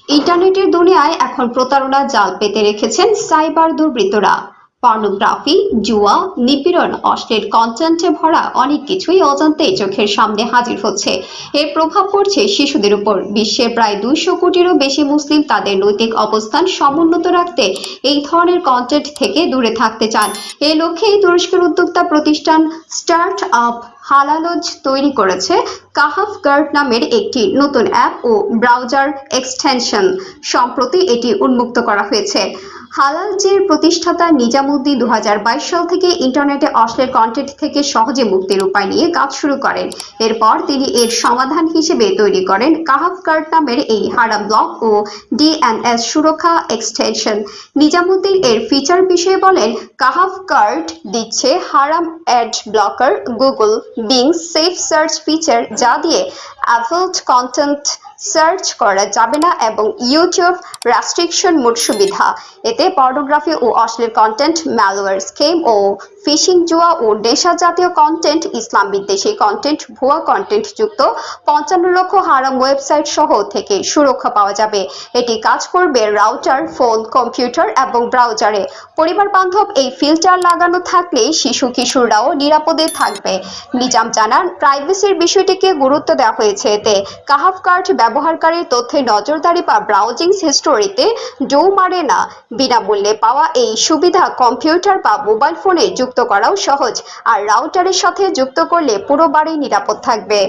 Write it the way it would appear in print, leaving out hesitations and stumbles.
ইন্টারনেটের দুনিয়ায় এখন প্রতারণার জাল পেতে রেখেছেন সাইবার দুর্বৃত্তরা। পর্নোগ্রাফি, জুয়া, নিপীড়ন, অশ্লীল কন্টেন্টে ভরা অনেক কিছুই অজান্তেই চোখের সামনে হাজির হচ্ছে। এর প্রভাব পড়ছে শিশুদের উপর। বিশ্বের প্রায় 200 কোটিরও বেশি মুসলিম তাদের নৈতিক অবস্থান সমুন্নত রাখতে এই ধরনের কন্টেন্ট থেকে দূরে থাকতে চান। এই লক্ষ্যেই তুরস্কের উদ্যোক্তা প্রতিষ্ঠান স্টার্ট আপ হালালজ তৈরি করেছে কাহাফ গার্ড নামের একটি নতুন অ্যাপ ও ব্রাউজার এক্সটেনশন। সম্প্রতি এটি উন্মুক্ত করা হয়েছে। হালালজের প্রতিষ্ঠাতা নিজামুদ্দিন 2022 সাল থেকে ইন্টারনেটে অশ্লীল কন্টেন্ট থেকে সহজে মুক্তির উপায় নিয়ে কাজ শুরু করেন। এরপর তিনি এর সমাধান হিসেবে তৈরি করেন কাহাফ গার্ড নামের এই হারাম ব্লক ও ডিএনএস সুরক্ষা এক্সটেনশন। নিজামুদ্দিন এর ফিচার বিষয়ে বলেন, কাহাফ গার্ড দিচ্ছে হারাম add blocker, Google being safe search feature যা দিয়ে অ্যাডাল্ট কন্টেন্ট সার্চ করা যাবে না এবং ইউটিউব রেস্ট্রিকশন মোড সুবিধা। এতে পর্নোগ্রাফি ও অশ্লীল কন্টেন্ট, ম্যালওয়্যার, স্ক্যাম ও ফিশিং, জুয়া ও নেশা জাতীয় কন্টেন্ট, ইসলাম বিদ্বেষী কন্টেন্ট, ভুয়া কন্টেন্ট যুক্ত 55 লক্ষ হারাম ওয়েবসাইট সহ থেকে সুরক্ষা পাওয়া যাবে। এটি কাজ করবে রাউটার, ফোন, কম্পিউটার এবং ব্রাউজারে। পরিবার বান্ধব এই ফিল্টার লাগানো থাকলে শিশু কিশোররাও নিরাপদে থাকবে। নিজাম জানান, প্রাইভেসির বিষয়টিকে গুরুত্ব দেওয়া হয়েছে। এতে কাহাফ গার্ড ব্যবহারকারীর তথ্যে নজরদারি বা ব্রাউজিং হিস্টোরিতে ডো মারে না। বিনামূল্যে পাওয়া এই সুবিধা কম্পিউটার বা মোবাইল ফোনে যুক্ত করাও সহজ, আর রাউটারের সাথে যুক্ত করলে পুরো বাড়ি নিরাপদ থাকবে।